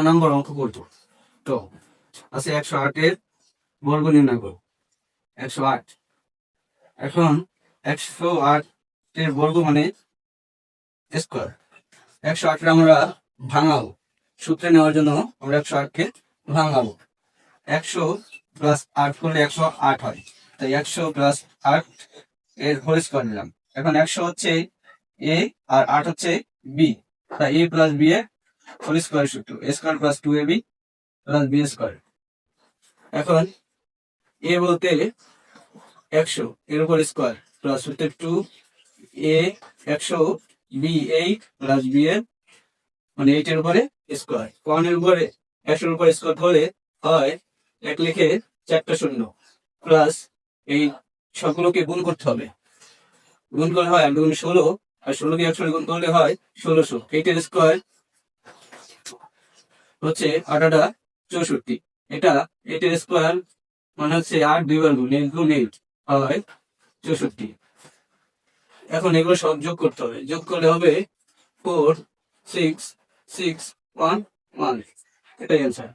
নম্বর অঙ্ক করবো। তো আছে 108-এর বর্গ নির্ণয় করব। 108। এখন 108-এর বর্গ মানে স্কোয়ার। 108-কে আমরা ভাঙাবো। সূত্রে নেওয়ার জন্য আমরা 108-কে ভাঙাবো। 100 প্লাস 8 করলে 108 হয়, তাই 100 প্লাস 8 এর হোল স্কোয়ার নিলাম। এখন 100 হচ্ছে এ আর 8 হচ্ছে বি, তাই এ প্লাস বি এর হোল স্কোয়ার সূত্র a square plus 2ab plus b square. এখন এ বলতে 100 এর উপর স্কোয়ার প্লাস হচ্ছে 2 এ 100 বি 8 প্লাস বি এর মানে 8 এর উপরে স্কোয়ার। 1 এর উপরে 100 এর উপরে স্কোয়ার হলে হয় 1 লিখে 4টা শূন্য প্লাস এই সবগুলোকে গুণ করতে হবে। গুণ করলে হয় 8 গুণ 16 আর 16কে 100 গুণ করলে হয় 1600। 8 এর স্কোয়ার হচ্ছে 8 8 64। এটা 8 এর স্কোয়ার মানে হচ্ছে 8 2 বার গুণ 8 গুণ 8 হয় 64। এখন এগুলো সব যোগ করতে হবে। যোগ করলে হবে 4 6 6 1 1। এটাই অ্যান্সার।